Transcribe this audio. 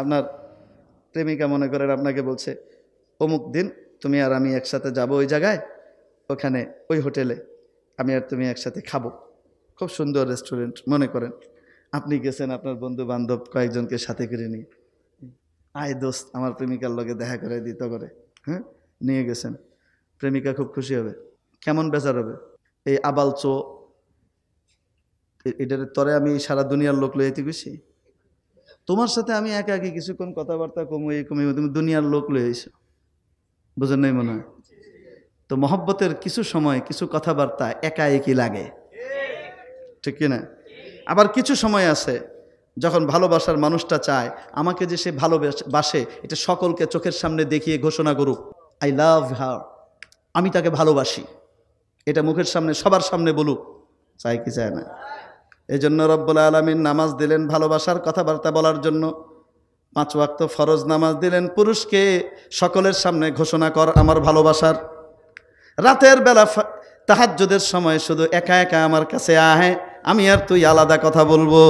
আপনার প্রেমিকা মনে করেন আপনাকে বলছে অমুক দিন তুমি আর আমি একসাথে যাব ওই জায়গায়, ওখানে ওই হোটেলে আমি আর তুমি একসাথে খাবো, খুব সুন্দর রেস্টুরেন্ট মনে করেন। আপনি গেছেন আপনার বন্ধু বান্ধব কয়েকজনকে সাথে করে নিয়ে, আয় দোস্ত আমার প্রেমিকার লগে দেখা করে দিত করে, হ্যাঁ নিয়ে গেছেন। প্রেমিকা খুব খুশি হবে, কেমন বেজার হবে, এই আবাল চো এটার তরে আমি সারা দুনিয়ার লোক লইতে গেছি, তোমার সাথে আমি একা একি কিছুক্ষণ কথাবার্তা কমে তুমি দুনিয়ার লোক লই আইছো, বুঝেন নাই মনে হয়? তো মহব্বতের কিছু সময় কিছু কথাবার্তা একা একই লাগে, ঠিক কিনা? আবার কিছু সময় আছে যখন ভালোবাসার মানুষটা চায় আমাকে যে সে ভালোবাসে এটা সকলকে চোখের সামনে দেখিয়ে ঘোষণা করুক, আই লাভ হার, আমি তাকে ভালোবাসি, এটা মুখের সামনে সবার সামনে বলুক, চাই কি চায় না? এই জন্য রব্বুল আলামিন নামাজ দিলেন ভালোবাসার কথাবার্তা বলার জন্য, 5 ওয়াক্ত ফরজ নামাজ দিলেন পুরুষকে, সকলের সামনে ঘোষণা কর আমার ভালোবাসার। রাতের বেলা তাহাজ্জুদের সময় শুধু একা একা আমার কাছে আহে, আমি আর তুই আলাদা কথা বলবো।